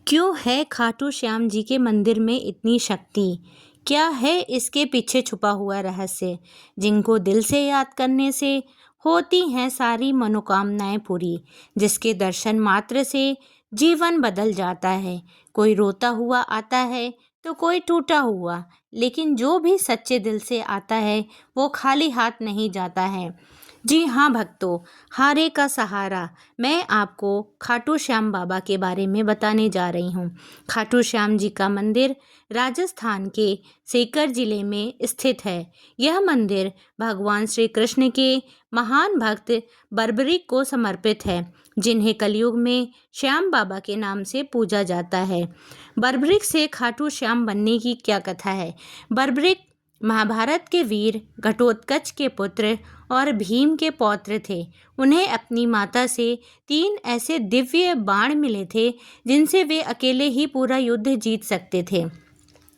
क्यों है खाटू श्याम जी के मंदिर में इतनी शक्ति? क्या है इसके पीछे छुपा हुआ रहस्य, जिनको दिल से याद करने से होती हैं सारी मनोकामनाएं पूरी, जिसके दर्शन मात्र से जीवन बदल जाता है। कोई रोता हुआ आता है तो कोई टूटा हुआ, लेकिन जो भी सच्चे दिल से आता है वो खाली हाथ नहीं जाता है। जी हाँ भक्तों, हारे का सहारा। मैं आपको खाटू श्याम बाबा के बारे में बताने जा रही हूँ। खाटू श्याम जी का मंदिर राजस्थान के सीकर जिले में स्थित है। यह मंदिर भगवान श्री कृष्ण के महान भक्त बर्बरिक को समर्पित है, जिन्हें कलयुग में श्याम बाबा के नाम से पूजा जाता है। बर्बरिक से खाटू श्याम बनने की क्या कथा है? बर्बरिक महाभारत के वीर घटोत्कच के पुत्र और भीम के पौत्र थे। उन्हें अपनी माता से 3 ऐसे दिव्य बाण मिले थे जिनसे वे अकेले ही पूरा युद्ध जीत सकते थे।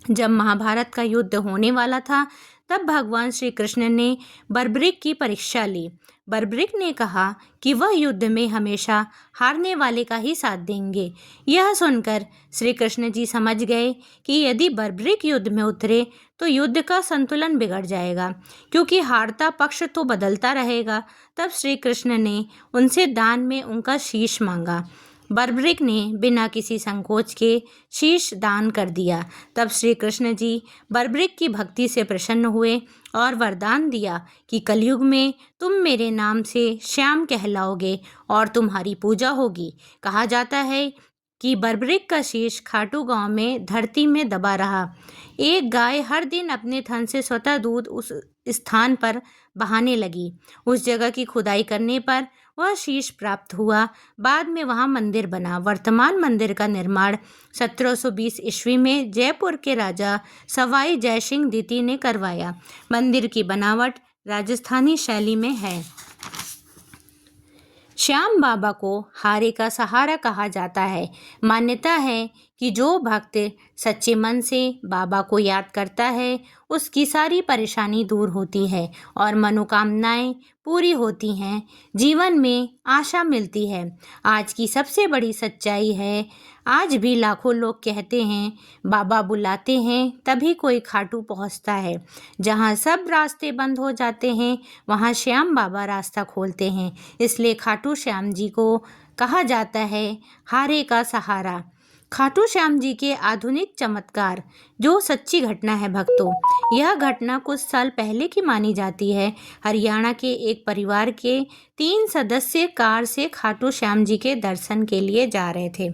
जब महाभारत का युद्ध होने वाला था, तब भगवान श्री कृष्ण ने बर्बरिक की परीक्षा ली। बर्बरिक ने कहा कि वह युद्ध में हमेशा हारने वाले का ही साथ देंगे। यह सुनकर श्री कृष्ण जी समझ गए कि यदि बर्बरिक युद्ध में उतरे तो युद्ध का संतुलन बिगड़ जाएगा, क्योंकि हारता पक्ष तो बदलता रहेगा। तब श्री कृष्ण ने उनसे दान में उनका शीश मांगा। बर्बरिक ने बिना किसी संकोच के शीश दान कर दिया। तब श्री कृष्ण जी बर्बरिक की भक्ति से प्रसन्न हुए और वरदान दिया कि कलयुग में तुम मेरे नाम से श्याम कहलाओगे और तुम्हारी पूजा होगी। कहा जाता है कि बर्बरिक का शीश खाटू गांव में धरती में दबा रहा। एक गाय हर दिन अपने थन से स्वतः दूध उस स्थान पर बहाने लगी। उस जगह की खुदाई करने पर वह शीश प्राप्त हुआ। बाद में वहां मंदिर बना। वर्तमान मंदिर का निर्माण 1720 ईस्वी में जयपुर के राजा सवाई जयसिंह द्वितीय ने करवाया। मंदिर की बनावट राजस्थानी शैली में है। श्याम बाबा को हारे का सहारा कहा जाता है। मान्यता है कि जो भक्त सच्चे मन से बाबा को याद करता है, उसकी सारी परेशानी दूर होती है और मनोकामनाएं पूरी होती हैं। जीवन में आशा मिलती है। आज की सबसे बड़ी सच्चाई है, आज भी लाखों लोग कहते हैं बाबा बुलाते हैं तभी कोई खाटू पहुंचता है। जहां सब रास्ते बंद हो जाते हैं, वहां श्याम बाबा रास्ता खोलते हैं। इसलिए खाटू श्याम जी को कहा जाता है हारे का सहारा। खाटू श्याम जी के आधुनिक चमत्कार जो सच्ची घटना है भक्तों, यह घटना कुछ साल पहले की मानी जाती है। हरियाणा के एक परिवार के 3 सदस्य कार से खाटू श्याम जी के दर्शन के लिए जा रहे थे।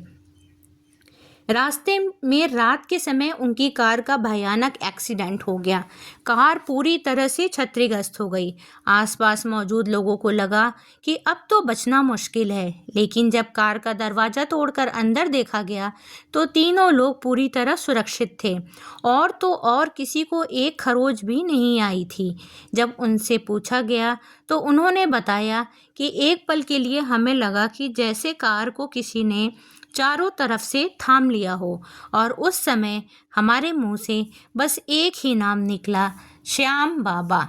रास्ते में रात के समय उनकी कार का भयानक एक्सीडेंट हो गया। कार पूरी तरह से क्षतिग्रस्त हो गई। आसपास मौजूद लोगों को लगा कि अब तो बचना मुश्किल है, लेकिन जब कार का दरवाज़ा तोड़कर अंदर देखा गया तो तीनों लोग पूरी तरह सुरक्षित थे और तो और किसी को एक खरोच भी नहीं आई थी। जब उनसे पूछा गया तो उन्होंने बताया कि एक पल के लिए हमें लगा कि जैसे कार को किसी ने चारों तरफ से थाम लिया हो और उस समय हमारे मुंह से बस एक ही नाम निकला, श्याम बाबा।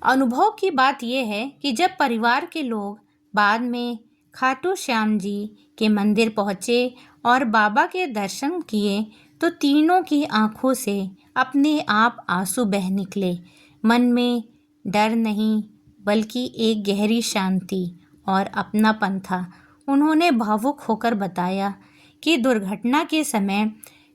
अनुभव की बात यह है कि जब परिवार के लोग बाद में खाटू श्याम जी के मंदिर पहुँचे और बाबा के दर्शन किए तो तीनों की आंखों से अपने आप आंसू बह निकले। मन में डर नहीं, बल्कि एक गहरी शांति और अपनापन था। उन्होंने भावुक होकर बताया कि दुर्घटना के समय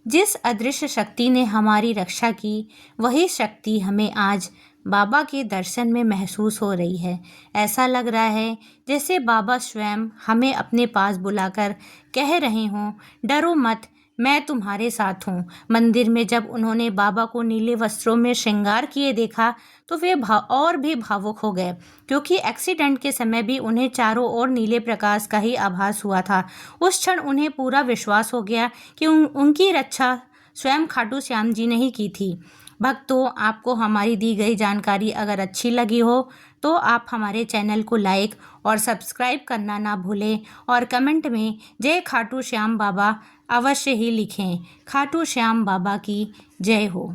जिस अदृश्य शक्ति ने हमारी रक्षा की, वही शक्ति हमें आज बाबा के दर्शन में महसूस हो रही है। ऐसा लग रहा है जैसे बाबा स्वयं हमें अपने पास बुलाकर कह रहे हों, डरो मत, मैं तुम्हारे साथ हूँ। मंदिर में जब उन्होंने बाबा को नीले वस्त्रों में श्रृंगार किए देखा तो वे और भी भावुक हो गए, क्योंकि एक्सीडेंट के समय भी उन्हें चारों ओर नीले प्रकाश का ही आभास हुआ था। उस क्षण उन्हें पूरा विश्वास हो गया कि उनकी रक्षा स्वयं खाटू श्याम जी ने ही की थी। भक्तों, आपको हमारी दी गई जानकारी अगर अच्छी लगी हो तो आप हमारे चैनल को लाइक और सब्सक्राइब करना ना भूलें और कमेंट में जय खाटू श्याम बाबा अवश्य ही लिखें। खाटू श्याम बाबा की जय हो।